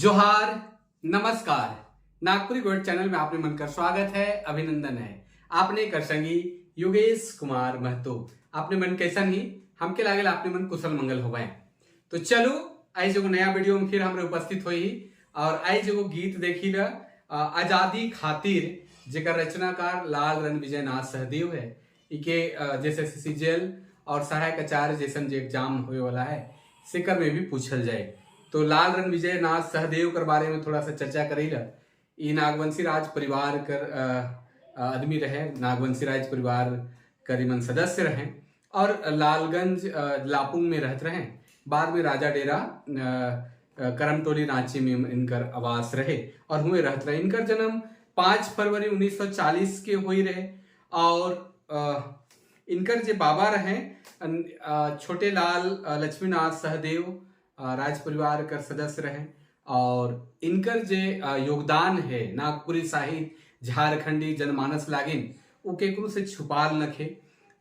जोहार, नमस्कार। Nagpuri gold channel में आपने मन का स्वागत है, अभिनंदन है। आपने कर संगी योगेश कुमार महतो। आपने मन कैसा नहीं हमके लागेल आपने मन कुशल मंगल होवे। तो चलो आज जो नया वीडियो में फिर हमरे उपस्थित हुई और आज जो गीत देखी ला आजादी खातिर जेकर रचनाकार लाल रणविजय नाथ सहदेव है। इके जैसे सीजीएल और सहायक आचार्य जैसन जो एग्जाम होए वाला है सेकर में भी पूछल जाए। तो लाल रणविजय नाथ सहदेव के बारे में थोड़ा सा चर्चा करेला। ई नागवंशी राज परिवार कर आदमी रहे, नागवंशी राज परिवार करीबन सदस्य रहे और लालगंज लापुंग में रहते रहे। बाद में राजा डेरा करमटोली रांची में इनकर आवास रहे और हुए रहते रहे। इनकर जन्म 5 फरवरी 1940 के हुई रहे और इनकर जो बाबा रहे छोटे लाल लक्ष्मीनाथ सहदेव राज परिवार का सदस्य रहे और इनकर जो योगदान है नागपुरी साहित्य झारखंडी जनमानस लागिन वो केकरू से छुपाल नखे।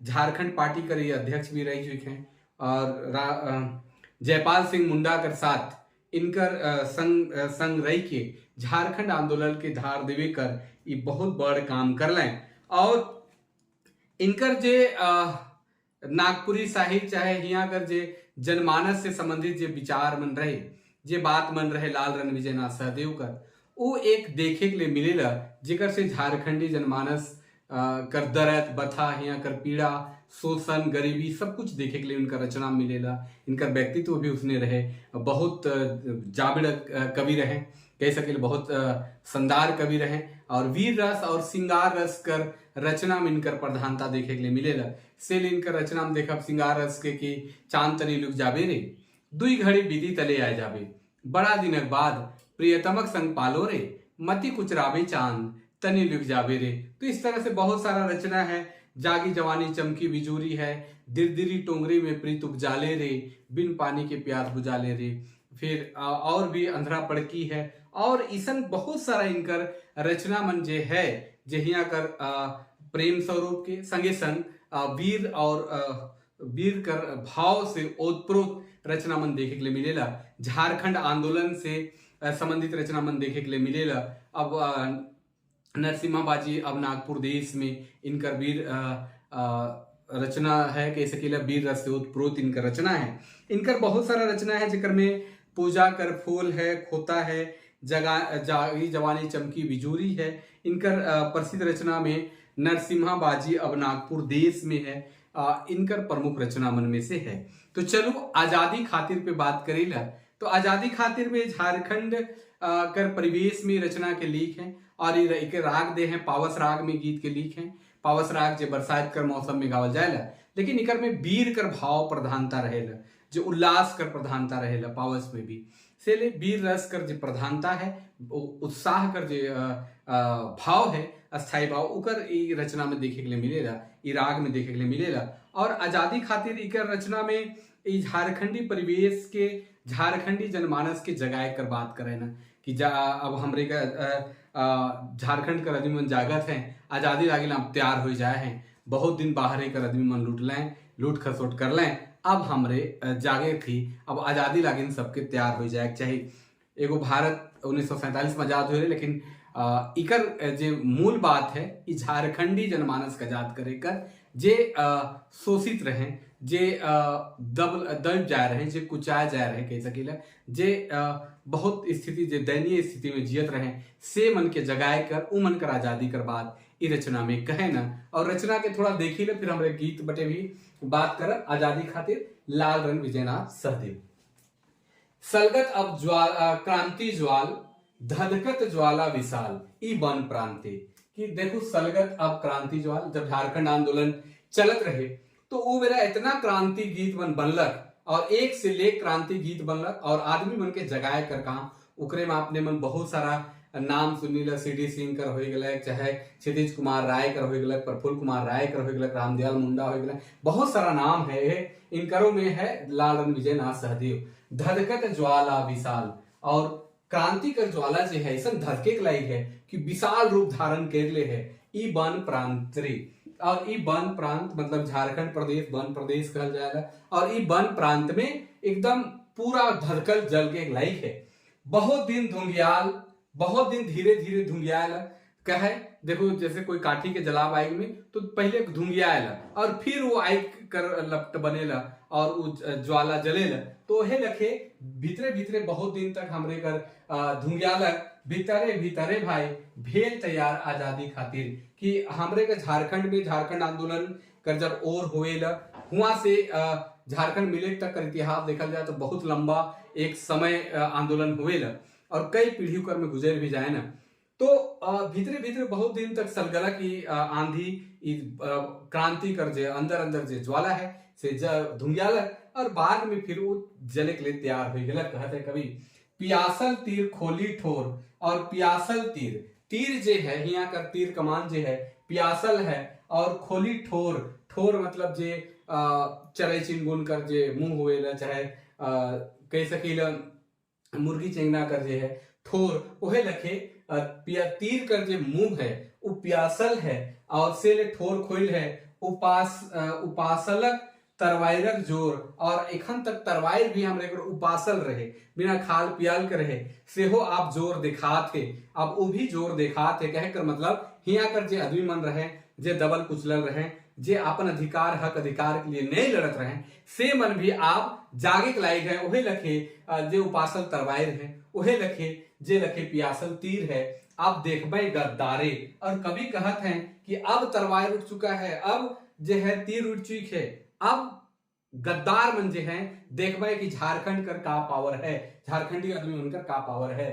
झारखंड पार्टी कर ये अध्यक्ष भी रह चुके हैं और जयपाल सिंह मुंडा के साथ इनकर संग रही के झारखंड आंदोलन के धार देवे कर ये बहुत बड़ काम कर लें। और इनकर जे नागपुरी साहित्य चाहे यहाँ कर जे जनमानस से संबंधित जे विचार मन रहे, जे बात मन रहे लाल रणविजय नाथ सहदेव कर वो एक देखे के लिए मिलेला जेकर से झारखंडी जनमानस कर दर्द बथा यहाँ कर पीड़ा शोषण गरीबी सब कुछ देखे के लिए उनका रचना मिलेला। इनकर व्यक्तित्व भी उसने रहे, बहुत जाबिड़ कवि रहे, कह सके बहुत शानदार कवि रहे और वीर रस और श्रृंगार रस कर रचना में इनकर प्रधानता देखे के लिए मिलेला। सेल इनकर रचना में देखब श्रृंगार रस के कि चांद तनी लुक जाबे रे, दुई घड़ी बीती तले आ जाबे, बड़ा दिनक बाद प्रियतमक संग पालो रे, मति कुचराबे चांद तनी लुक जाबे रे। तो इस तरह से बहुत सारा रचना है। जागी जवानी चमकी बिजूरी है, दिरदिरी टोंगरी में प्रीत उपजाले रे, बिन पानी के प्यास बुझाले रे। फिर और भी अंधरा पड़की है और ईसन बहुत सारा इनकर रचना मन जे है जहिया कर प्रेम स्वरूप के संगे संग वीर और वीर कर भाव से ओतप्रोत रचना मन देखे के लिए मिलेला। झारखंड आंदोलन से संबंधित रचना मन देखे के लिए मिलेला। अब नरसिम्हा बाजी अब नागपुर देश में इनकर वीर रचना है, कह सकेला वीर रस से ओतप्रोत इनकर रचना है। इनकर बहुत सारा रचना है जिकर में पूजा कर फूल है, खोता है, जागी जवानी चमकी बिजूरी है। इनकर प्रसिद्ध रचना में नरसिम्हा बाजी अब नागपुर देश में है, इनकर प्रमुख रचना मन में से है। तो चलो आजादी खातिर पे बात करेला। तो आजादी खातिर में झारखंड कर परिवेश में रचना के लिख हैं और ये राग दे हैं, पावस राग में गीत के लिख हैं। पावस राग जो बरसात कर मौसम में गावल जाएला, लेकिन इकर में वीर कर भाव प्रधानता रहेला, जो उल्लास कर प्रधानता रहेला। पावस में भी से ले वीर रस कर जो प्रधानता है, उत्साह कर जो भाव है, अस्थाई भाव उकर ई रचना में देखे के लिए मिलेला, ई राग में देखे के लिए मिलेला। और आजादी खातिर इकर रचना में ई झारखंडी परिवेश के झारखंडी जनमानस के जगाए कर बात करे ना कि अब हमरे का झारखंड कर आदमी मन जागत हैं, आजादी लागिल अब तैयार हो जाए हैं, बहुत दिन बाहर कर आदमी मन लूट लें, लूट खसोट कर लें, अब हमरे जागे थी, अब आजादी लागिन सबके तैयार हो जाए। चाहे एगो भारत 1947 में आजाद हुए, लेकिन इकर जे मूल बात है ई झारखंडी जनमानस का आजाद करे कर जे शोषित रहे, जे दब जा रहे, जे कुचाए जा रहे, कह सकेला जे बहुत स्थिति जे दयनीय स्थिति में जियत रहे से मन के जगाए कर उ मन कर आजादी कर बात ई रचना में कहे ना। और रचना के थोड़ा देखी ले फिर हमारे गीत बटे भी बात कर आजादी खातिर लाल रणविजय नाथ सहदेव। सलगत अब क्रांति ज्वाल धधकत ज्वाला विशाल ई बन प्रांते। कि देखो सलगत अब क्रांति ज्वाल, जब झारखंड आंदोलन चलत रहे तो वो मेरा इतना क्रांति गीत मन बनलक और एक से लेक क्रांति गीत बनलक और आदमी मन के जगाए कर काम उकरे में आपने मन बहुत सारा नाम सुनीला, सीडी सिंह कर हो गए, चाहे क्षितिज कुमार राय कर हो गए, प्रफुल्ल कुमार राय कर हो गए, रामदयाल मुंडा हो गए, बहुत सारा नाम है इनकरों में है लाल रणविजय नाथ सहदेव। धधकत ज्वाला विशाल और क्रांति कर ज्वाला जो है ऐसा धधके के लाई है कि विशाल रूप धारण कर ले है ई बन प्रांतरी। और ई वन प्रांत मतलब झारखंड प्रदेश वन प्रदेश कहल जाएगा और ई वन प्रांत में एकदम पूरा धरकल जल के लायक है। बहुत दिन धुंगियाल, बहुत दिन धीरे धीरे धुंगियाल कहे। देखो जैसे कोई काठी के जलाब आग में तो पहले धुंगियाल और फिर वो आग कर लपट बनेला और वो ज्वाला जलेला, तो हे लखे भीतरे भीतरे बहुत दिन तक हमरे कर धुंगियाल भीतरे भीतरे भाई भेल तैयार आजादी खातिर कि हमरे के झारखंड में झारखंड आंदोलन कर जब और होएला हुआ से झारखंड मिले तक कर इतिहास देखल जाए तो बहुत लंबा एक समय आंदोलन हुएला और कई पीढ़ियों कर में गुजर भी जाए ना। तो भीतरे भीतरे बहुत दिन तक सलगला की आंधी क्रांति कर जे अंदर अंदर जे ज्वाला है से धुंगियाला और बाद में फिर वो जले के लिए तैयार हो गया। कहते हैं कभी पियासल तीर खोली ठोर, और पियासल तीर तीर जे है यहाँ कर तीर कमान जे है पियासल है और खोली ठोर, ठोर मतलब जे चरे चिंगुन कर जे मुंह हुए चाहे कह सकील मुर्गी चेंगना कर जे है ठोर ओहे लखे तीर कर जे मुंह है वो प्यासल है और से ले ठोर खोल है उपासलक तरवायरक जोर, और एखन तक तरवायर भी हमरे उपासल रहे बिना खाल पियाल के रहे से हो आप जोर दिखात थे। अब वो भी जोर दिखात है कह कर मतलब हिया कर जे आदमी मन रहे जे दबल कुचलल रहे जे अपन अधिकार हक अधिकार के लिए नहीं लड़त रहे से मन भी आप जागे के लायक है। वही लखे जे उपासल तरवायर है, वही लखे जे लखे पियासल तीर है। आप देखबे गद्दारे और कभी कहत हैं कि अब तरवार उठ चुका है, अब जे है तीर उठ चुकी है, अब गद्दार मन जे हैं देखबे कि झारखंड कर का पावर है, झारखंडी आदमी उनकर का पावर है।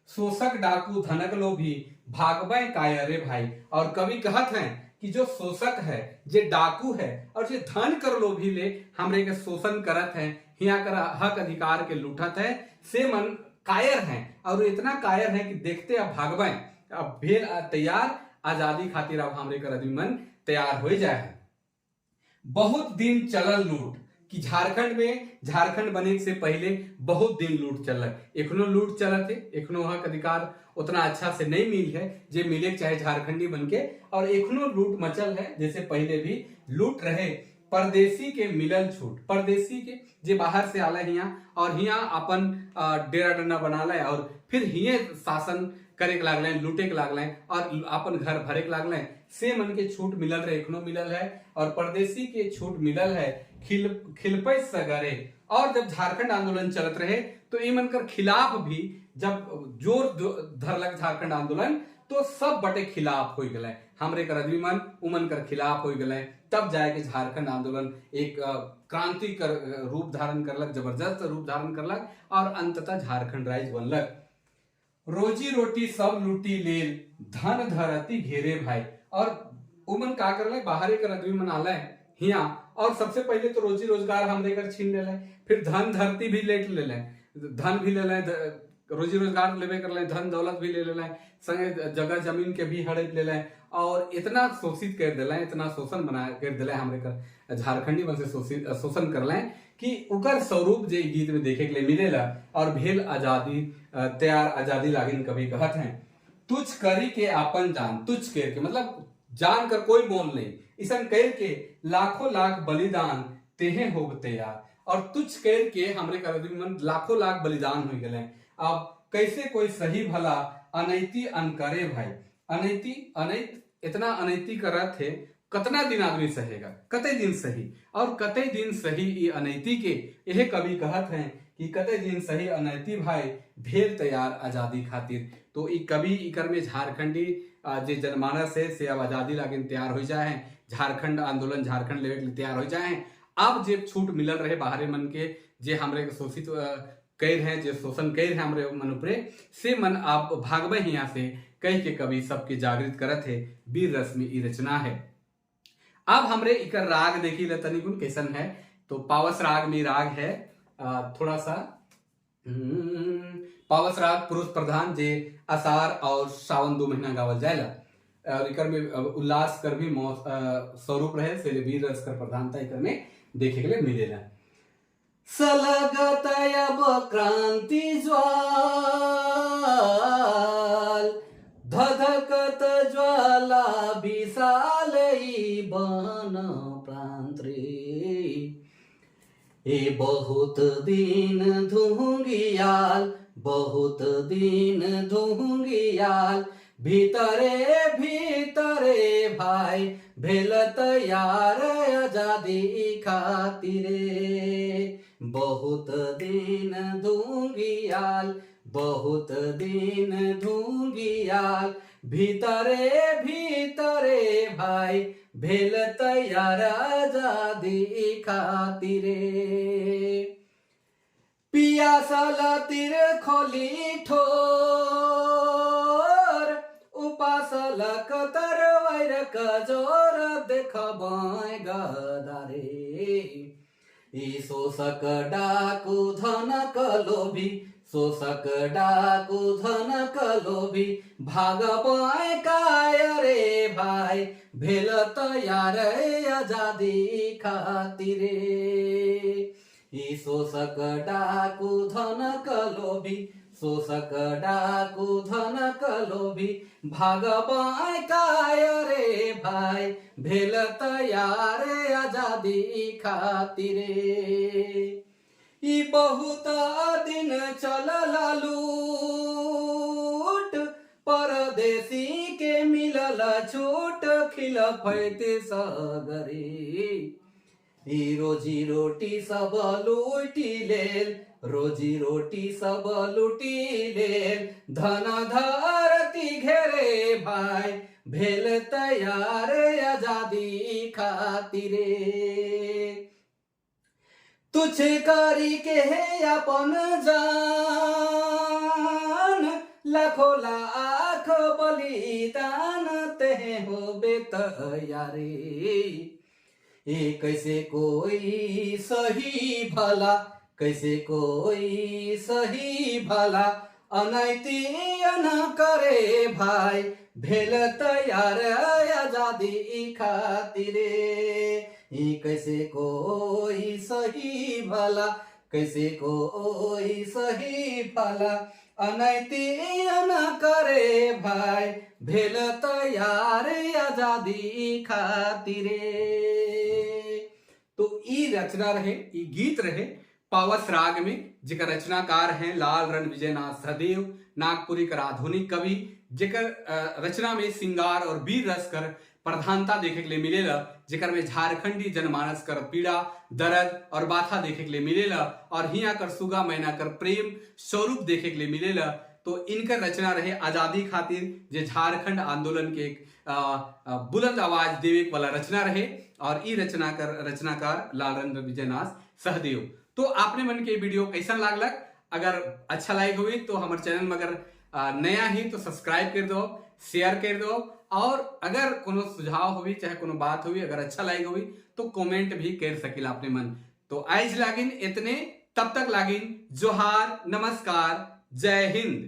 शोषक डाकू धनक लो भी भागबे काय रे भाई, और कभी कहत हैं कि जो शोषक है जे डाकू है और जे धन कर लो भी ले हमरे के शोषण करत है हिया कर हक अधिकार के लूटत है से मन कायर हैं और इतना कायर है कि देखते अब भागबे अब भेल तैयार आजादी खातिर अब हमरे कर आदमी मन तैयार हो जाए। बहुत दिन चलल लूट कि झारखंड में झारखंड बने से पहले बहुत दिन लूट चलक, एखनो लूट चलत है, एखनो हक अधिकार उतना अच्छा से नहीं मिल है जे मिले चाहे झारखंडी बनके, और एखनो लूट मचल है जैसे पहले भी लूट रहे। परदेसी के मिलल छूट, परदेसी के जे बाहर से आला हिया और हिया अपन डेरा डंडा बना ले और फिर हिये शासन करे के लागले लूटे के लागले और अपन घर भरे के लागले से मन के छूट मिलल रहे एखनो मिलल है। और परदेसी के छूट मिलल है खिलपै सगरे, और जब झारखंड आंदोलन चलत रहे तो ई मन कर खिलाफ भी जब जोर धरलक झारखंड आंदोलन तो सब बटे खिलाफ हो गए हमरे कर आदमी मन उमन कर खिलाफ हो गए, तब जाके झारखंड आंदोलन एक क्रांति कर रूप धारण करलक, जबरदस्त रूप धारण करलक और अंततः झारखंड राज्य बनलक। रोजी रोटी सब लूटी लेल धन धरती घेरे भाई, और उमन का करले बाहरी कर आदमी मन आले हिया और सबसे पहले तो रोजी रोजगार हमरे कर छीन ले, फिर धन धरती भी लेट ले, धन भी ले, रोजी रोजगार लेवे कर ले, धन दौलत भी ले ले, संगे जगह जमीन के भी हड़प ले, और इतना शोषित कर दिले, इतना शोषण बना कर दिले हमरे कर झारखंडी मन से शोषण कर ले कि उकर स्वरूप जे गीत में देखे के लिए मिलेला। और भेल आजादी तैयार आजादी लागिन कभी कहत हैं तुझ करी के आपन जान, तुझ के मतलब जान कर कोई मोल नहीं, इसन कर के लाखों लाख बलिदान तेहे होग तैयार, और तुझ कर के हमरे कर मन लाखों लाख बलिदान हो गए। अब कैसे कोई सही भला अनैति अनकरे भाई, अनैति अनैत इतना अनैति करत थे कतना दिन आदमी सहेगा, कते दिन सही, और कते दिन सही ये अनैति के यह कवि कहत हैं कि कते दिन सही अनैति भाई भेल तैयार आजादी खातिर। तो ई कवि इकर में झारखंडी जे जनमानस है से अब आजादी लागिन तैयार हो जाए हैं, झारखंड आंदोलन झारखंड लेवे के लिए तैयार हो जाए हैं। अब जे छूट मिलल रहे बाहरी मन के जे हमरे शोषित कैर हैं जे शोषण कैर हैं हमरे मन उपरे से मन आप भागवे हिया से कह के कवि सबके जागृत करत है। वीर रस में ई रचना है। अब हमरे इकर राग देखी ले तनी गुण कैसन है, तो पावस राग में राग है थोड़ा सा पावस राग पुरुष प्रधान जे आषाढ़ और सावन 2 महीना गावल जाएला, और इकर में उल्लास कर भी स्वरूप रहे से वीर रस कर प्रधानता इकर में देखे के लिए मिलेला। सलगत अब क्रांति ज्वाल धधकत ज्वाला विशालई बन प्रांतरे, ए बहुत दिन धुंगियाल बहुत दिन धुंगियाल भीतरे भीतरे भाई भेल तैयार आजादी खातिरे। बहुत दिन धुंगियाल बहुत दिन धुंगियाल भीतरे भीतरे भाई भेल तैयार आजादी खातिरे। पियासल तिर खोली ठोर उपासल कतर वैर कजोर देख बाय गदारे। ई शोषक डाकू धनक लोभी शोषक डाकू धनक लोभी भाग पाए काय रे भाई भेल तैयार आजादी खातिरे। ई शोषक डाकू धनक लोभी शोषक डाकू धनक लोभी भाग पाए काय रे भाई भेल तैयार आजादी खातिरे। ई बहुत दिन चलल लूट परदेसी के मिलल छूट खिल फैते सगरे। ई रोजी रोटी सब लूटी लेल रोजी रोटी सब लूटी लेल धन धरती घेरे भाई भेल तैयार आजादी खातिरे। तुझ करी के अपन जान लाखों लाख बलिदान ते हो बेतयारे। ये कैसे कोई सही भला कैसे कोई सही भला अनैति न करे भाई भेल तैयार आजादी खातिरे। ई कैसे कोई सही भला कैसे कोई सही भला अनैति न करे भाई भेल तैयार आजादी खातिरे। तो ई रचना रहे ई गीत रहे पावस राग में जेकर रचनाकार हैं लाल रण विजयनाथ सहदेव नागपुरी कर आधुनिक कवि जेकर रचना में सिंगार और वीर रस कर प्रधानता देखे के लिए मिलेला। जेकर में झारखंडी जनमानस कर पीड़ा दर्द और बाथा देखे के लिए मिलेला और हिया कर सुगा मैना कर प्रेम स्वरूप देखे के लिए मिलेला। तो इनकर रचना रहे आजादी खातिर जे झारखंड आंदोलन के एक बुलंद आवाज देवे वाला रचना रहे और ई रचनाकार लाल रण विजयनाथ सहदेव। तो आपने मन के वीडियो कैसा लागलक अगर अच्छा लाइक हुई तो हमारे चैनल में अगर नया ही तो सब्सक्राइब कर दो शेयर कर दो और अगर कोनो सुझाव हुई चाहे कोनो बात हुई अगर अच्छा लाइक हुई तो कमेंट भी कर सकिला अपने मन। तो आज लागिन इतने तब तक लागिन जोहार नमस्कार जय हिंद।